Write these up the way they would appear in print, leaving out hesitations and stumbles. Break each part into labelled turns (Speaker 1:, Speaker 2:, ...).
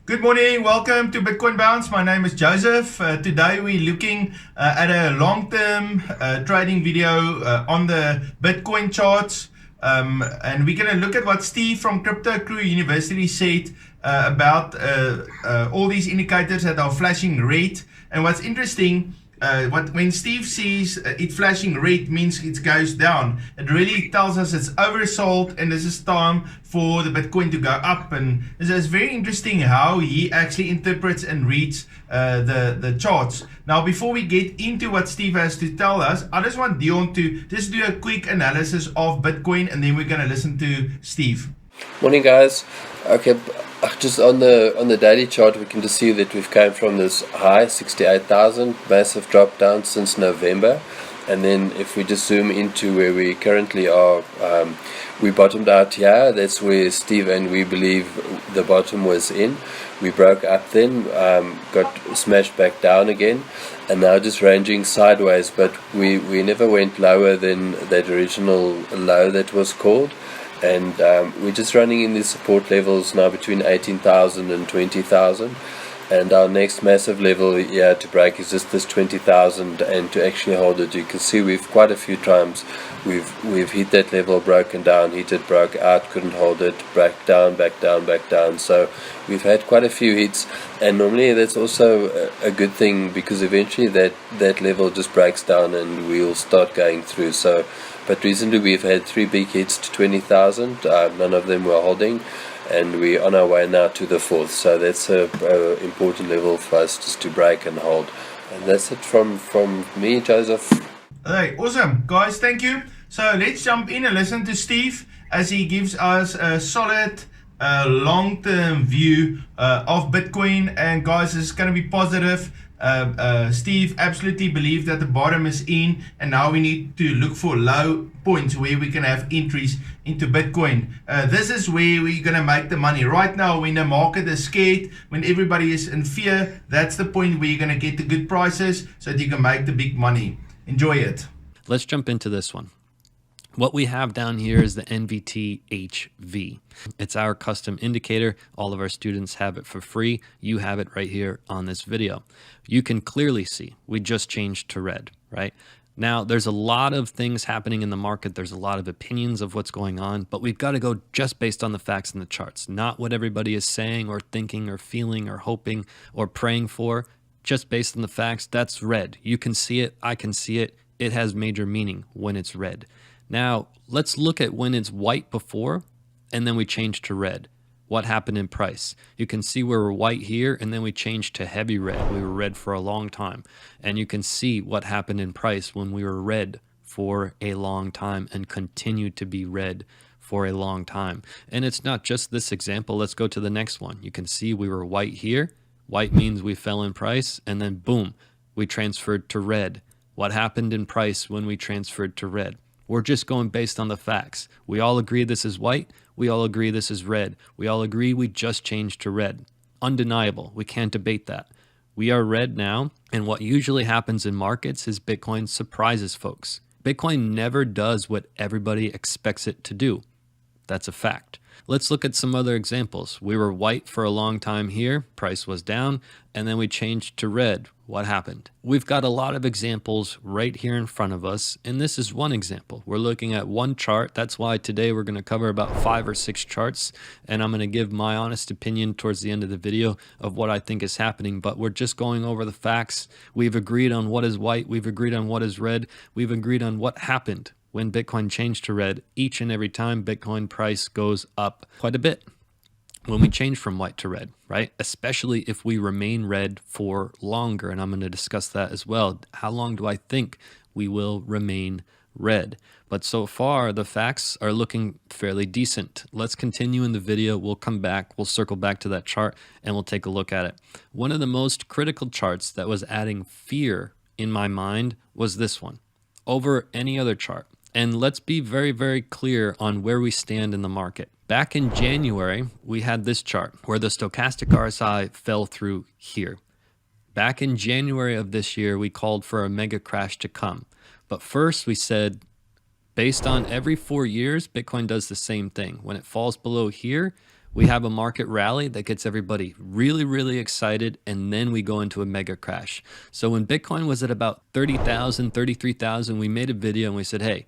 Speaker 1: Good morning, welcome to Bitcoin Bounce. My name is Joseph. Today we're looking at a long-term trading video on the Bitcoin charts. And we're going to look at what Steve from Crypto Crew University said about all these indicators that are flashing red. And what's interesting, when Steve sees it flashing red means it goes down. It really tells us it's oversold and this is time for the Bitcoin to go up. And it's very interesting how he actually interprets and reads the charts. Now, before we get into what Steve has to tell us, I just want Dion to just do a quick analysis of Bitcoin and then we're going to listen to Steve.
Speaker 2: Morning, guys. Okay, just on the daily chart, we can just see that we've came from this high 68,000, massive drop down since November, and then if we just zoom into where we currently are, we bottomed out here. That's where Steve and we believe the bottom was in. We broke up then, got smashed back down again, and now just ranging sideways, but we never went lower than that original low that was called. And we're just running in these support levels now between 18,000 and 20,000, and our next massive level here to break is just this 20,000, and to actually hold it, you can see we've quite a few times we've hit that level, broken down, hit it, broke out, couldn't hold it, back down, back down, back down. So we've had quite a few hits, and normally that's also a good thing, because eventually that level just breaks down and we'll start going through. So but recently we've had 3 big hits to 20,000, none of them were holding, and we're on our way now to the 4th. So that's a important level for us just to break and hold. And that's it from me, Joseph.
Speaker 1: Hey, awesome. Guys, thank you. So let's jump in and listen to Steve as he gives us a solid long-term view of Bitcoin. And guys, this is going to be positive. Steve absolutely believes that the bottom is in, and now we need to look for low points where we can have entries into Bitcoin. This is where we're going to make the money. Right now, when the market is scared, when everybody is in fear, that's the point where you're going to get the good prices so that you can make the big money. Enjoy it.
Speaker 3: Let's jump into this one. What we have down here is the NVT-HV. It's our custom indicator. All of our students have it for free. You have it right here on this video. You can clearly see we just changed to red, right? Now, there's a lot of things happening in the market. There's a lot of opinions of what's going on, but we've got to go just based on the facts and the charts, not what everybody is saying or thinking or feeling or hoping or praying for. Just based on the facts, that's red. You can see it. I can see it. It has major meaning when it's red. Now, let's look at when it's white before, and then we change to red. What happened in price? You can see we were white here, and then we changed to heavy red. We were red for a long time. And you can see what happened in price when we were red for a long time and continued to be red for a long time. And it's not just this example. Let's go to the next one. You can see we were white here. White means we fell in price, and then boom, we transferred to red. What happened in price when we transferred to red? We're just going based on the facts. We all agree this is white. We all agree this is red. We all agree we just changed to red. Undeniable. We can't debate that. We are red now, and what usually happens in markets is Bitcoin surprises folks. Bitcoin never does what everybody expects it to do. That's a fact. Let's look at some other examples. We were white for a long time here, price was down, and then we changed to red. What happened? We've got a lot of examples right here in front of us, and this is one example. We're looking at one chart. That's why today we're going to cover about 5 or 6 charts, and I'm going to give my honest opinion towards the end of the video of what I think is happening, but we're just going over the facts. We've agreed on what is white. We've agreed on what is red. We've agreed on what happened when Bitcoin changed to red. Each and every time Bitcoin price goes up quite a bit when we change from white to red, right? Especially if we remain red for longer. And I'm going to discuss that as well. How long do I think we will remain red? But so far, the facts are looking fairly decent. Let's continue in the video. We'll come back. We'll circle back to that chart and we'll take a look at it. One of the most critical charts that was adding fear in my mind was this one over any other chart. And let's be very, very clear on where we stand in the market. Back in January, we had this chart where the stochastic RSI fell through here. Back in January of this year, we called for a mega crash to come. But first we said, based on every 4 years, Bitcoin does the same thing. When it falls below here, We have a market rally that gets everybody really, really excited, and then we go into a mega crash. So when Bitcoin was at about 30,000, 33,000, we made a video and we said, hey,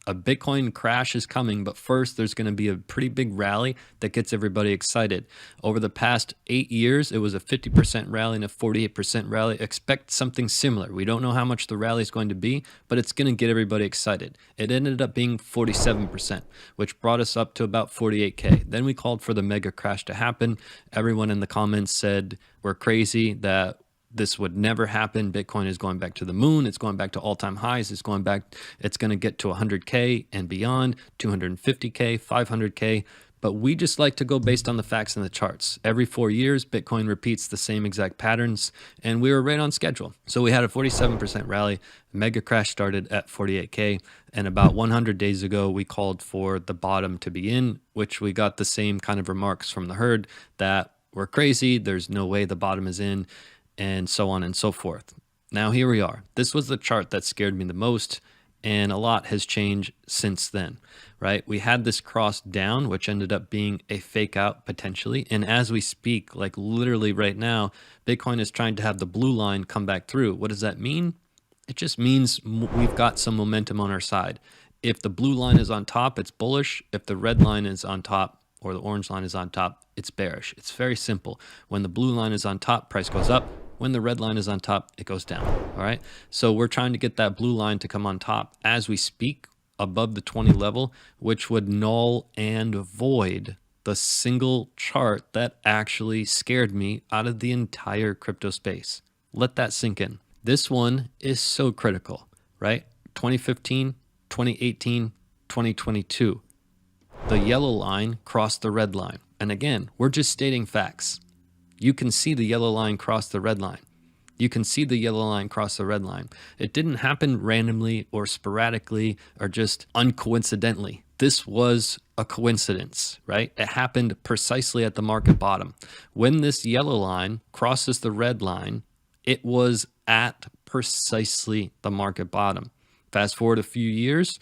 Speaker 3: a Bitcoin crash is coming, but first there's going to be a pretty big rally that gets everybody excited. Over the past 8 years, it was a 50% rally and a 48% rally. Expect something similar. We don't know how much the rally is going to be, but it's going to get everybody excited. It ended up being 47%, which brought us up to about 48K. Then we called for the mega crash to happen. Everyone in the comments said we're crazy, that this would never happen. Bitcoin is going back to the moon. It's going back to all-time highs. It's going to get to 100K and beyond, 250K, 500K. But we just like to go based on the facts and the charts. Every 4 years, Bitcoin repeats the same exact patterns, and we were right on schedule. So we had a 47% rally. Mega crash started at 48K, and about 100 days ago, we called for the bottom to be in, which we got the same kind of remarks from the herd that we're crazy. There's no way the bottom is in, and so on and so forth. Now here we are. This was the chart that scared me the most, and a lot has changed since then, right? We had this cross down, which ended up being a fake out potentially. And as we speak, like literally right now, Bitcoin is trying to have the blue line come back through. What does that mean? It just means we've got some momentum on our side. If the blue line is on top, it's bullish. If the red line is on top, or the orange line is on top, it's bearish. It's very simple. When the blue line is on top, price goes up. When the red line is on top, it goes down. All right. So we're trying to get that blue line to come on top as we speak, above the 20 level, which would null and void the single chart that actually scared me out of the entire crypto space. Let that sink in. This one is so critical, right? 2015, 2018, 2022. The yellow line crossed the red line. And again, we're just stating facts. You can see the yellow line cross the red line. You can see the yellow line cross the red line. It didn't happen randomly or sporadically or just uncoincidentally. This was a coincidence, right? It happened precisely at the market bottom. When this yellow line crosses the red line, it was at precisely the market bottom. Fast forward a few years,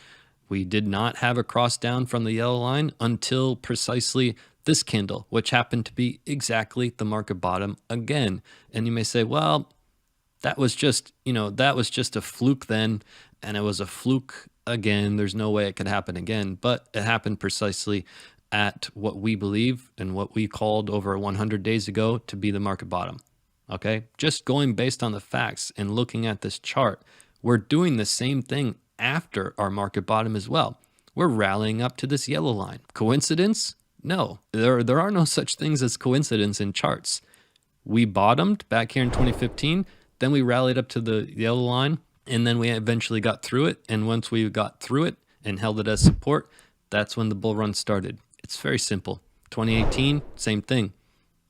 Speaker 3: we did not have a cross down from the yellow line until precisely this candle, which happened to be exactly the market bottom again. And you may say, well, that was just a fluke then, and it was a fluke again. There's no way it could happen again, but it happened precisely at what we believe and what we called over 100 days ago to be the market bottom. Okay, just going based on the facts and looking at this chart, we're doing the same thing after our market bottom as well. We're rallying up to this yellow line. Coincidence? No, there are no such things as coincidence in charts. We bottomed back here in 2015, then we rallied up to the yellow line, and then we eventually got through it. And once we got through it and held it as support, that's when the bull run started. It's very simple. 2018, same thing.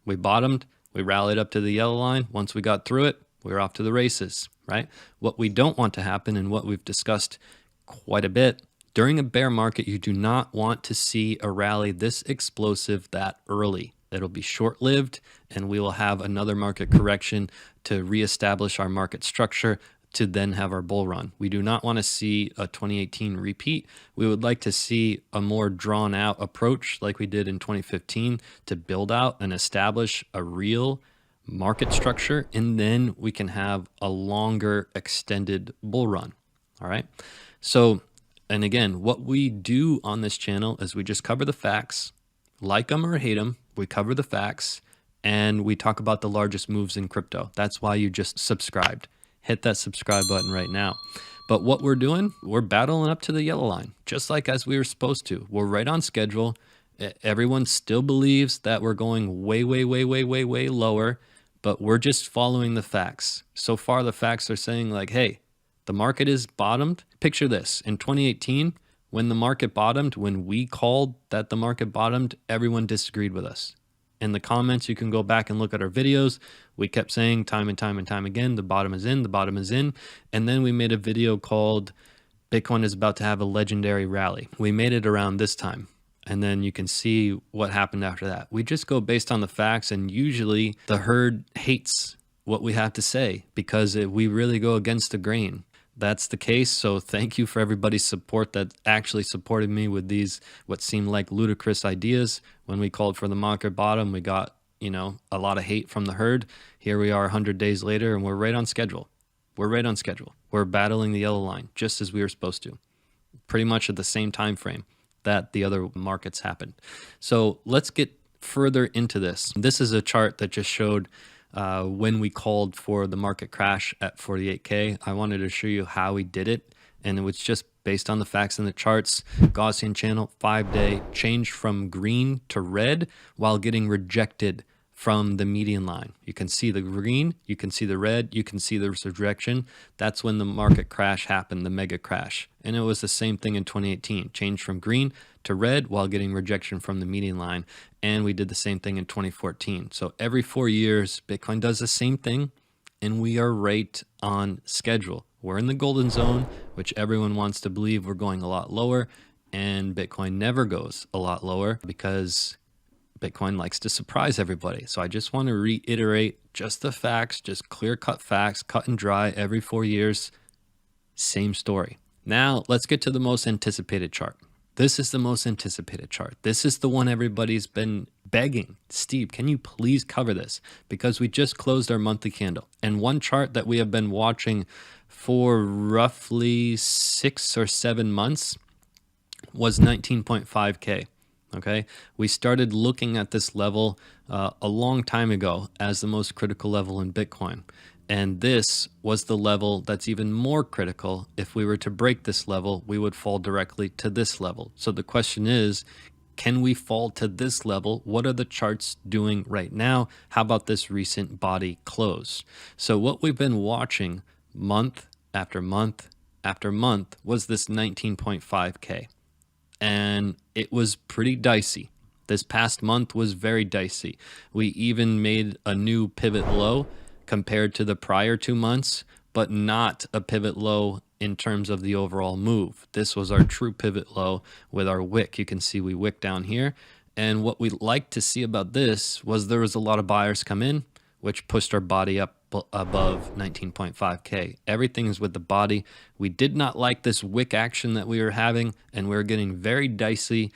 Speaker 3: We bottomed, we rallied up to the yellow line. Once we got through it, we were off to the races, right? What we don't want to happen, and what we've discussed quite a bit, during a bear market, you do not want to see a rally this explosive that early. It'll be short-lived, and we will have another market correction to reestablish our market structure to then have our bull run. We do not want to see a 2018 repeat. We would like to see a more drawn-out approach like we did in 2015 to build out and establish a real market structure, and then we can have a longer extended bull run. All right. So, and again, what we do on this channel is we just cover the facts, like them or hate them. We cover the facts and we talk about the largest moves in crypto. That's why you just subscribed. Hit that subscribe button right now. But what we're doing, we're battling up to the yellow line, just like as we were supposed to. We're right on schedule. Everyone still believes that we're going way, way, way, way, way, way lower, but we're just following the facts. So far, the facts are saying like, hey, the market is bottomed. Picture this. In 2018, when the market bottomed, when we called that the market bottomed, everyone disagreed with us. In the comments, you can go back and look at our videos. We kept saying time and time and time again, the bottom is in, the bottom is in. And then we made a video called Bitcoin is about to have a legendary rally. We made it around this time. And then you can see what happened after that. We just go based on the facts, and usually the herd hates what we have to say because we really go against the grain. that's the case. So thank you for everybody's support that actually supported me with these what seemed like ludicrous ideas. When we called for the market bottom, we got, you know, a lot of hate from the herd. Here we are 100 days later, and we're right on schedule. We're right on schedule. We're battling the yellow line just as we were supposed to, pretty much at the same time frame that the other markets happened. So let's get further into this. This is a chart that just showed when we called for the market crash at 48K. I wanted to show you how we did it, and it was just based on the facts in the charts. Gaussian channel, 5-day, changed from green to red while getting rejected from the median line. You can see the green, you can see the red, you can see the rejection. That's when the market crash happened, the mega crash. And it was the same thing in 2018, changed from green to red while getting rejection from the median line. And we did the same thing in 2014. So every 4 years, Bitcoin does the same thing, and we are right on schedule. We're in the golden zone, which everyone wants to believe we're going a lot lower, and Bitcoin never goes a lot lower because Bitcoin likes to surprise everybody. So I just want to reiterate just the facts, just clear-cut facts, cut and dry every 4 years. Same story. Now let's get to the most anticipated chart. This is the most anticipated chart. This is the one everybody's been begging. Steve, can you please cover this? Because we just closed our monthly candle. And one chart that we have been watching for roughly 6 or 7 months was 19.5K. Okay, we started looking at this level a long time ago as the most critical level in Bitcoin. And this was the level that's even more critical. If we were to break this level, we would fall directly to this level. So the question is, can we fall to this level? What are the charts doing right now? How about this recent body close? So what we've been watching month after month after month was this 19.5K. And it was pretty dicey. This past month was very dicey. We even made a new pivot low compared to the prior 2 months, but not a pivot low in terms of the overall move. This was our true pivot low with our wick. You can see we wick down here. And what we liked to see about this was there was a lot of buyers come in, which pushed our body up above 19.5K. Everything is with the body. We did not like this wick action that we were having, and we were getting very dicey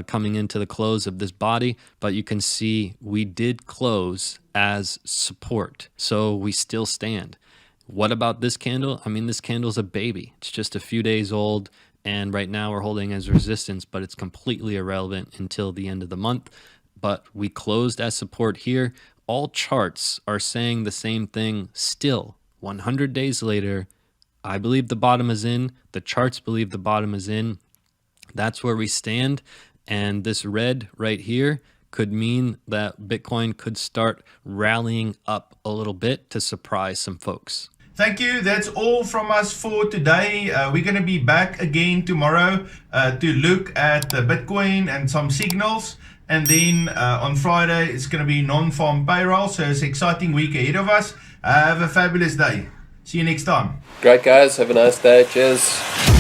Speaker 3: coming into the close of this body, but you can see we did close as support. So we still stand. What about this candle? I mean, this candle's a baby. It's just a few days old, and right now we're holding as resistance, but it's completely irrelevant until the end of the month. But we closed as support here. All charts are saying the same thing still. 100 days later, I believe the bottom is in. The charts believe the bottom is in. That's where we stand. And this red right here could mean that Bitcoin could start rallying up a little bit to surprise some folks.
Speaker 1: Thank you. That's all from us for today. We're going to be back again tomorrow to look at Bitcoin and some signals. And then on Friday, it's going to be non-farm payroll. So it's an exciting week ahead of us. Have a fabulous day. See you next time.
Speaker 2: Great, guys. Have a nice day. Cheers.